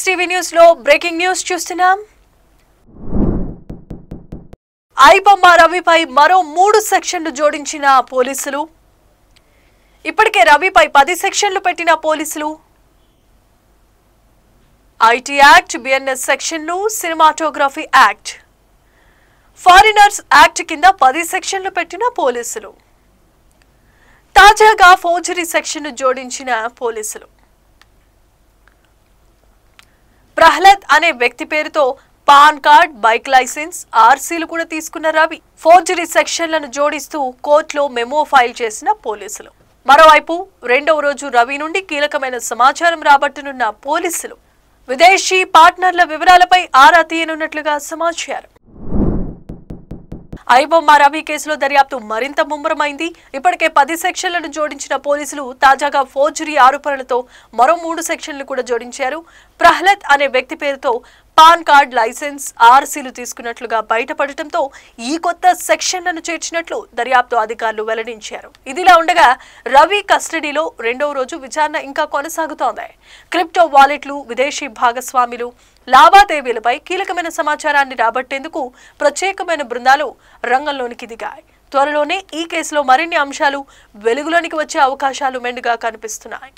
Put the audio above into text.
XTV news లో breaking news చూస్తున్నాం. ఐబొమ్మ రవిపై మరో 3 సెక్షన్లు జోడించిన పోలీసులు. ఇప్పటికే రవిపై 10 సెక్షన్లు పెట్టిన పోలీసులు. ఐటీ యాక్ట్, బిఎన్ఎస్ సెక్షన్లు, సినిమాటోగ్రఫీ యాక్ట్, ఫారినర్స్ యాక్ట్ కింద 10 సెక్షన్లు పెట్టిన పోలీసులు. తాజాగా ఫోర్జరీ సెక్షన్ను జోడించిన పోలీసులు. ప్రహ్లాద్ అనే వ్యక్తి పేరుతో పాన్ కార్డ్, బైక్ లైసెన్స్, ఆర్సీలు కూడా తీసుకున్న రవి ఫోర్జరీ సెక్షన్లను జోడిస్తూ కోర్టులో మెమో ఫైల్ చేసిన పోలీసులు. మరోవైపు రెండవ రోజు రవి నుండి కీలకమైన సమాచారం రాబట్టనున్న పోలీసులు విదేశీ పార్ట్నర్ల వివరాలపై ఆరా తీయనున్నట్లుగా సమాచారం. ఐబొమ్మ రవి కేసులో దర్యాప్తు మరింత ముమ్మరమైంది. ఇప్పటికే 10 సెక్షన్లను జోడించిన పోలీసులు తాజాగా ఫోర్జరీ ఆరోపణలతో మరో 3 సెక్షన్లు కూడా జోడించారు. ప్రహ్లాద్ అనే వ్యక్తి పేరుతో పాన్ కార్డ్, లైసెన్స్, ఆర్సీలు తీసుకున్నట్లుగా బయటపడటంతో ఈ కొత్త సెక్షన్లను చేర్చినట్లు దర్యాప్తు అధికారులు వెల్లడించారు. ఇదిలా ఉండగా రవి కస్టడీలో రెండవ రోజు విచారణ ఇంకా కొనసాగుతోంది. క్రిప్టో వాలెట్లు, విదేశీ భాగస్వాములు, లావాదేవీలపై కీలకమైన సమాచారాన్ని రాబట్టేందుకు ప్రత్యేకమైన బృందాలు రంగంలోనికి దిగాయి. త్వరలోనే ఈ కేసులో మరిన్ని అంశాలు వెలుగులోనికి వచ్చే అవకాశాలు మెండుగా కనిపిస్తున్నాయి.